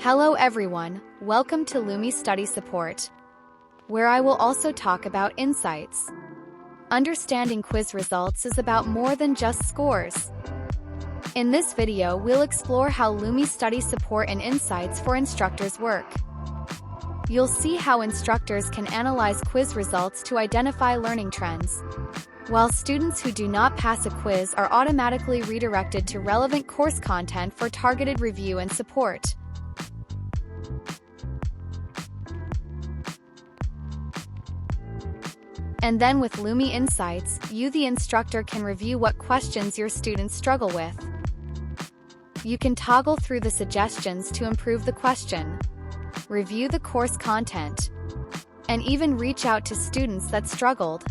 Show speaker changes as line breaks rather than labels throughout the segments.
Hello everyone, welcome to Lumi Study Support, where I will also talk about insights. Understanding quiz results is about more than just scores. In this video, we'll explore how Lumi Study Support and Insights for instructors work. You'll see how instructors can analyze quiz results to identify learning trends, while students who do not pass a quiz are automatically redirected to relevant course content for targeted review and support. And then with Lumi Insights, you, the instructor, can review what questions your students struggle with. You can toggle through the suggestions to improve the question, review the course content, and even reach out to students that struggled.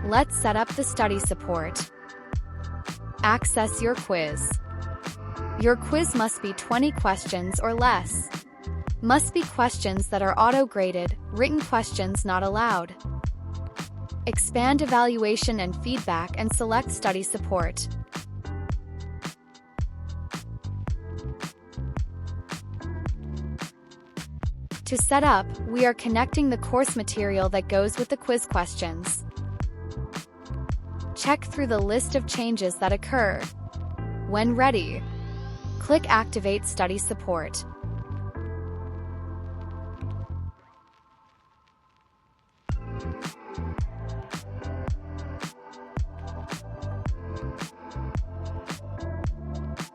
Let's set up the study support. Access your quiz. Your quiz must be 20 questions or less. Must be questions that are auto-graded, written questions not allowed. Expand evaluation and feedback and select study support. To set up, we are connecting the course material that goes with the quiz questions. Check through the list of changes that occur. When ready, click Activate Study Support.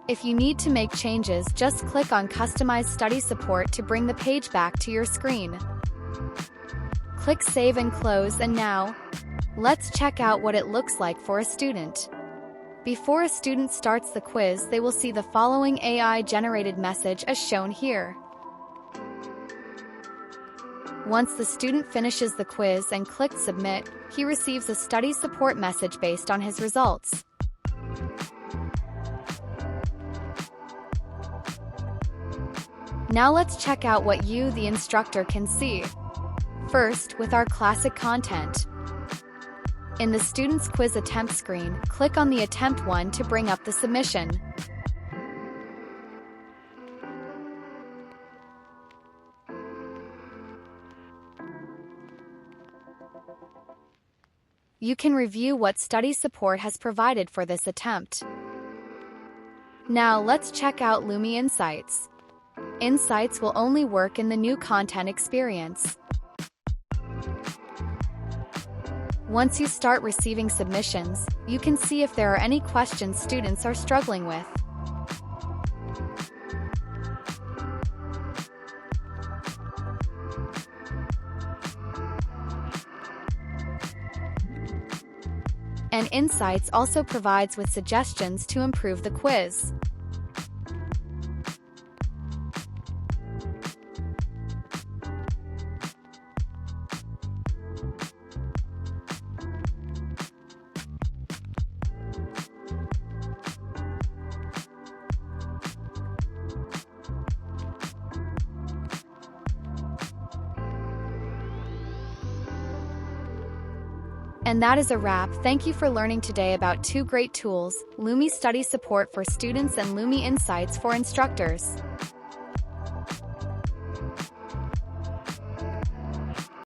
If you need to make changes, just click on Customize Study Support to bring the page back to your screen. Click Save and Close, and now, let's check out what it looks like for a student. Before a student starts the quiz, they will see the following AI-generated message as shown here. Once the student finishes the quiz and clicks Submit, he receives a study support message based on his results. Now let's check out what you, the instructor, can see. First, with our classic content. In the student's quiz attempt screen, click on the attempt one to bring up the submission. You can review what study support has provided for this attempt. Now let's check out Lumi Insights. Insights will only work in the new content experience. Once you start receiving submissions, you can see if there are any questions students are struggling with. And Insights also provides with suggestions to improve the quiz. And that is a wrap. Thank you for learning today about two great tools, Lumi Study Support for students and Lumi Insights for instructors.